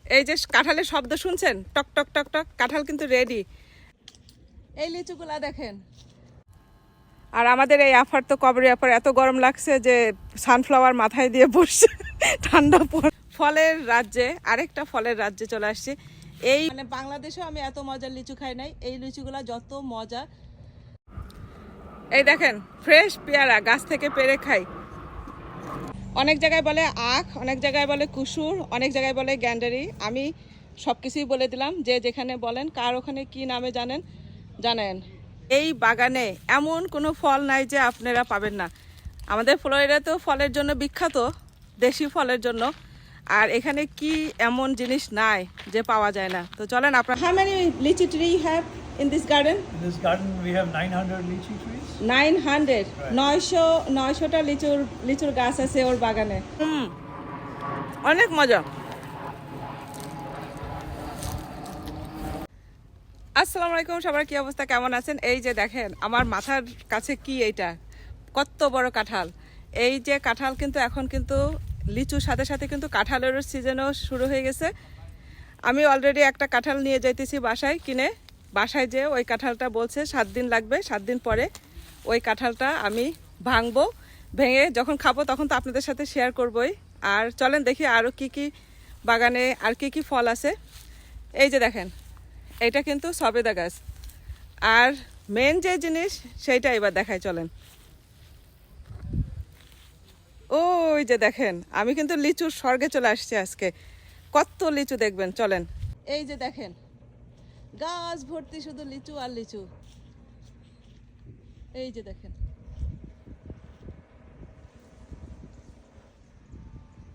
এই যে কাঁঠালের শব্দ শুনছেন, টক টক টক টক, কাঁঠাল কিন্তু রেডি। এই লিচুগুলা দেখেন। আর আমাদের এই আফার তো কবরে আফার এত গরম লাগছে যে সানফ্লাওয়ার মাথায় দিয়ে বসছে ঠান্ডা ফলের রাজ্যে, আরেকটা ফলের রাজ্যে চলে আসছে। এই মানে বাংলাদেশেও আমি এত মজার লিচু খাই নাই, এই লিচুগুলা যত মজা। এই দেখেন ফ্রেশ পেয়ারা, গাছ থেকে পেরে খাই। অনেক জায়গায় বলে আখ, অনেক জায়গায় বলে কুসুর, অনেক জায়গায় বলে গ্যান্ডারি। আমি সব কিছুই বলে দিলাম, যে যেখানে বলেন। কার ওখানে কি নামে জানেন। এই বাগানে এমন কোনো ফল নাই যে আপনারা পাবেন না। আমাদের ফ্লোরিডা তো ফলের জন্য বিখ্যাত, দেশি ফলের জন্য। আর এখানে কি এমন জিনিস নাই যে পাওয়া যায় না। তো চলেন আপনারা। How many lychee tree you have in this garden? In this garden we have 900 lychee trees. 900, 900টা লিচুর গাছ আছে ওর বাগানে। অনেক মজা। আসসালামু আলাইকুম, সবার কি অবস্থা, কেমন আছেন? এই যে দেখেন আমার মাথার কাছে কি, এইটা কত বড় কাঁঠাল। এই যে কাঁঠাল কিন্তু এখন কিন্তু লিচুর সাথে সাথে কিন্তু কাঁঠালের সিজনও শুরু হয়ে গেছে। আমি অলরেডি একটা কাঁঠাল নিয়ে যাইতেছি বাসায় কিনে। বাসায় যে ওই কাঁঠালটা বলছে 7 দিন লাগবে, 7 দিন পরে ওই কাঁঠালটা আমি ভাঙবো। ভেঙে যখন খাবো তখন তো আপনাদের সাথে শেয়ার করবই। আর চলেন দেখি আরও কি কি বাগানে আর কি কি ফল আছে। এই যে দেখেন, এটা কিন্তু সবেদা গাছ। আর মেন যে জিনিস সেইটা এবার দেখাই, চলেন। ওই যে দেখেন, আমি কিন্তু লিচুর স্বর্গে চলে আসছি আজকে। কত লিচু দেখবেন, চলেন। এই যে দেখেন গাছ ভর্তি শুধু লিচু আর লিচু। এই যে দেখেন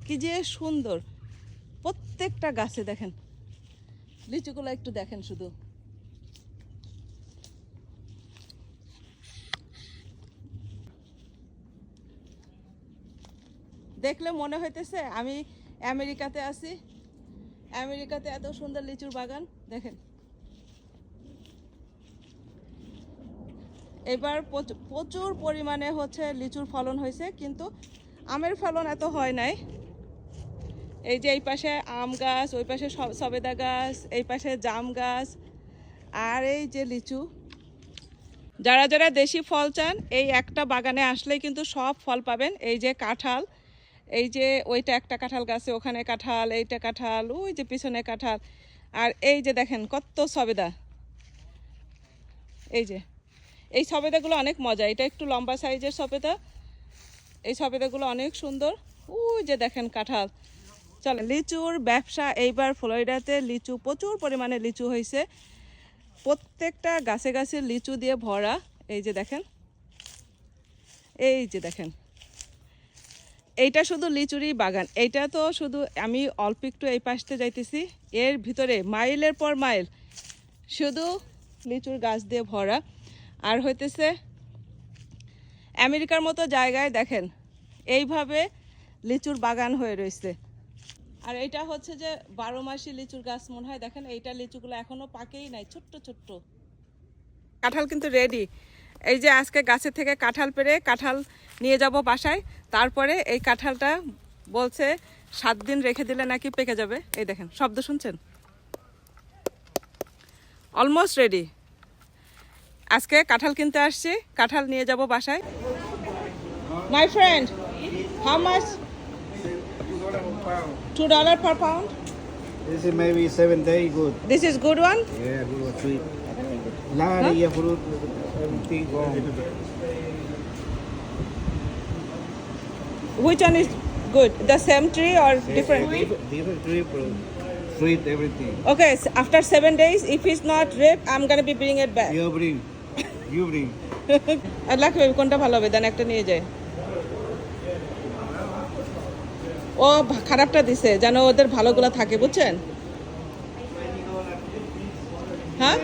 কি যে সুন্দর, প্রত্যেকটা গাছে দেখেন লিচুগুলো, একটু দেখেন শুধু। দেখলে মনে হইতেছে আমি আমেরিকাতে আছি। আমেরিকাতে এত সুন্দর লিচুর বাগান দেখেন। এবার প্রচুর পরিমাণে হচ্ছে লিচুর ফলন হয়েছে, কিন্তু আমের ফলন এত হয় নাই। এই যে এই পাশে আম গাছ, ওই পাশে সবেদা গাছ, এই পাশে জাম গাছ, আর এই যে লিচু। যারা যারা দেশি ফল চান এই একটা বাগানে আসলেই কিন্তু সব ফল পাবেন। এই যে কাঁঠাল, এই যে ওইটা একটা কাঁঠাল গাছে, ওখানে কাঁঠাল, এইটা কাঁঠাল, ওই যে পিছনে কাঁঠাল। আর এই যে দেখেন কত সবেদা। এই যে এই সবেদাগুলো অনেক মজা, এটা একটু লম্বা সাইজের সবেদা। এই সবেদাগুলো অনেক সুন্দর। ওই যে দেখেন কাঁঠাল। চলেন, লিচুর ব্যবসা এইবার ফ্লোরিডাতে লিচু, প্রচুর পরিমাণে লিচু হয়েছে। প্রত্যেকটা গাছে গাছে লিচু দিয়ে ভরা। এই যে দেখেন, এই যে দেখেন, এইটা শুধু লিচুরই বাগান। এইটা তো শুধু আমি অল্প একটু এই পাশতে যাইতেছি, এর ভিতরে মাইলের পর মাইল শুধু লিচুর গাছ দিয়ে ভরা। আর হইতেছে আমেরিকার মতো জায়গায় দেখেন এইভাবে লিচুর বাগান হয়ে রয়েছে। আর এইটা হচ্ছে যে 12 মাসি লিচুর গাছ মনে হয়। দেখেন এইটা লিচুগুলো এখনো পাকেই নাই, ছোট্ট ছোট্ট। কাঁঠাল কিন্তু রেডি। এই যে আজকে গাছের থেকে কাঁঠাল পেড়ে কাঁঠাল নিয়ে যাব বাসায়। তারপরে এই কাঁঠালটা বলছে 7 দিন রেখে দিলে নাকি পেকে যাবে। এই দেখেন শব্দ শুনছেন, অলমোস্ট রেডি। আজকে কাঁঠাল কিনতে আসছি, কাঁঠাল নিয়ে যাব বাসায়। My friend, how much? $2 per pound. This is maybe 7 day good. This is good one. Yeah, good sweet. Lari fruit, everything gone. Which one is good? The same tree or different? Different tree fruit, sweet everything. Okay, so after 7 days, if it's not ripe, I'm gonna be bringing it back. You bring, you bring. I'd like to কোনটা ভালো হবে, দেন একটা নিয়ে যায়। ও খারাপটা দিছে যেন ওদের ভালোগুলো থাকে, বুঝছেন? হ্যাঁ,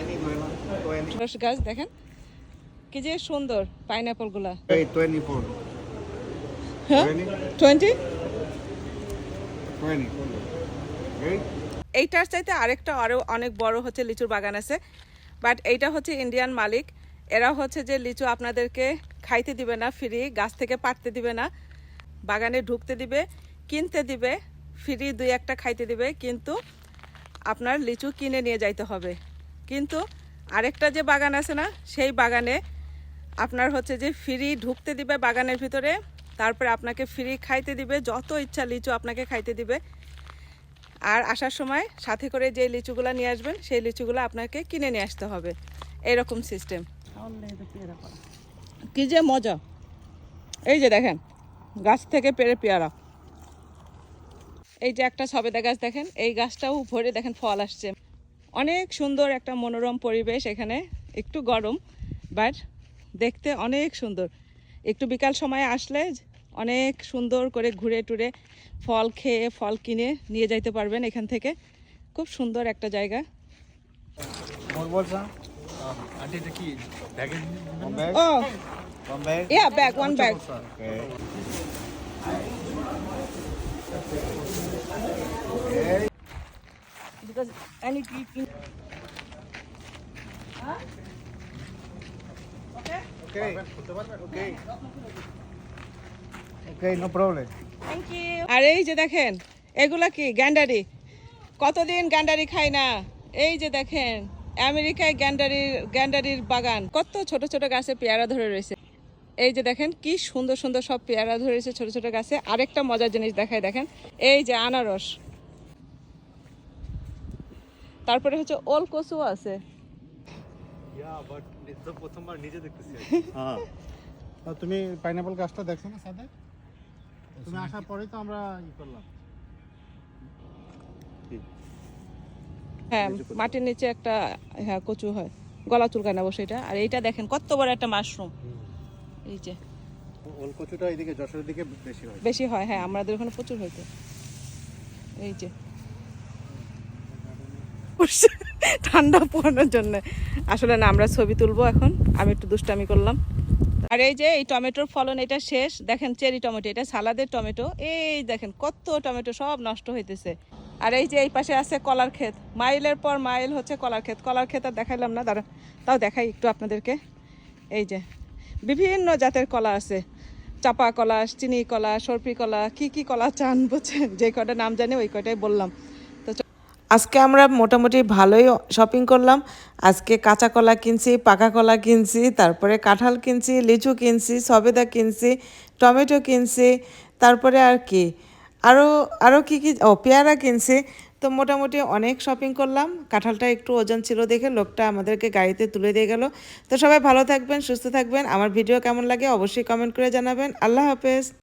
গাছ দেখেন কি যে সুন্দর পাইনাপল গুলা। 24. হ্যাঁ 20। 20. Okay? এইটার চাইতে আরেকটা আরও অনেক বড় হচ্ছে লিচুর বাগান আছে, বাট এইটা হচ্ছে ইন্ডিয়ান মালিক। এরা হচ্ছে যে লিচু আপনাদেরকে খাইতে দিবে না ফ্রি, গাছ থেকে পাড়তে দিবে না, বাগানে ঢুকতে দিবে, কিনতে দিবে ফ্রি, 2-1টা খাইতে দিবে, কিন্তু আপনার লিচু কিনে নিয়ে যাইতে হবে। কিন্তু আরেকটা যে বাগান আছে না, সেই বাগানে আপনার হচ্ছে যে ফ্রি ঢুকতে দিবে বাগানের ভিতরে, তারপরে আপনাকে ফ্রি খাইতে দিবে, যত ইচ্ছা লিচু আপনাকে খাইতে দিবে। আর আসার সময় সাথে করে যে লিচুগুলো নিয়ে আসবেন সেই লিচুগুলো আপনাকে কিনে নিয়ে আসতে হবে, এরকম সিস্টেম। কি যে মজা! এই যে দেখেন গাছ থেকে পেড়ে পেয়ারা, এই যে একটা সবেদা গাছ দেখেন, এই গাছটাও ভরে দেখেন ফল আসছে। অনেক সুন্দর একটা মনোরম পরিবেশ এখানে, একটু গরম বাট দেখতে অনেক সুন্দর। একটু বিকাল সময় আসলে অনেক সুন্দর করে ঘুরে টুরে ফল খেয়ে ফল কিনে নিয়ে যাইতে পারবেন এখান থেকে। খুব সুন্দর একটা জায়গা। More balls, huh? Auntie, the key. Bag in. One bag? ও One bag? Yeah bag, one bag. Okay. Okay. Because any Okay. Okay. Okay, no problem. Thank you. আর এই যে দেখেন এগুলা কি গ্যান্ডারি, কতদিন গ্যান্ডারি খাই না। এই যে দেখেন আমেরিকায় গ্যান্ডারির বাগান, কত ছোট ছোট গাছে পেয়ারা ধরে রয়েছে। এই যে দেখেন কি সুন্দর সুন্দর সব পেয়ারা ধরেছে ছোট ছোট গাছে। আরেকটা মজার জিনিস দেখায় দেখেন, এই যে আনারস, তারপরে হচ্ছে ওল কচু আছে। তুমি পাইনাপল গাছটা দেখছো না সাদা? তুমি আসার পরেই তো আমরা করলাম। হ্যাঁ, মাটির নিচে একটা হ্যাঁ কচু হয়, গলা চুলকায় না বসে এটা। আর এইটা দেখেন কত বড় একটা মাশরুম, এই যে ওল কচুটা এইদিকে যশোরের দিকে বেশি হয়। বেশি হয়, হ্যাঁ আমাদের ওখানে প্রচুর হইতো। এই যে ঠান্ডা পোহানোর জন্য আসলে না, আমরা ছবি তুলবো এখন, আমি একটু দুষ্টামি করলাম। আর এই যে এই টমেটোর ফলন এটা শেষ, দেখেন চেরি টমেটো, এটা সালাদের টমেটো। এই দেখেন কত টমেটো সব নষ্ট হইতেছে। আর এই যে এই পাশে আছে কলার ক্ষেত, মাইলের পর মাইল হচ্ছে কলার ক্ষেত। কলার ক্ষেত আর দেখাইলাম না, দাঁড়া তাও দেখাই একটু আপনাদেরকে। এই যে বিভিন্ন জাতের কলা আছে, চাপা কলা, চিনি কলা, সরপি কলা, কি কি কলা চান বুঝছেন, যে কয়টা নাম জানি ওই কয়টাই বললাম। আজকে আমরা মোটামুটি ভালোই শপিং করলাম। আজকে কাঁচা কলা কিনছি, পাকা কলা কিনছি, তারপরে কাঁঠাল কিনছি, লিচু কিনছি, সবেদা কিনছি, টমেটো কিনছি, তারপরে আর কি আরও কি পেয়ারা কিনছি। তো মোটামুটি অনেক শপিং করলাম। কাঁঠালটা একটু ওজন ছিল দেখে লোকটা আমাদেরকে গাড়িতে তুলে দিয়ে গেল। তো সবাই ভালো থাকবেন, সুস্থ থাকবেন। আমার ভিডিও কেমন লাগে অবশ্যই কমেন্ট করে জানাবেন। আল্লাহ হাফেজ।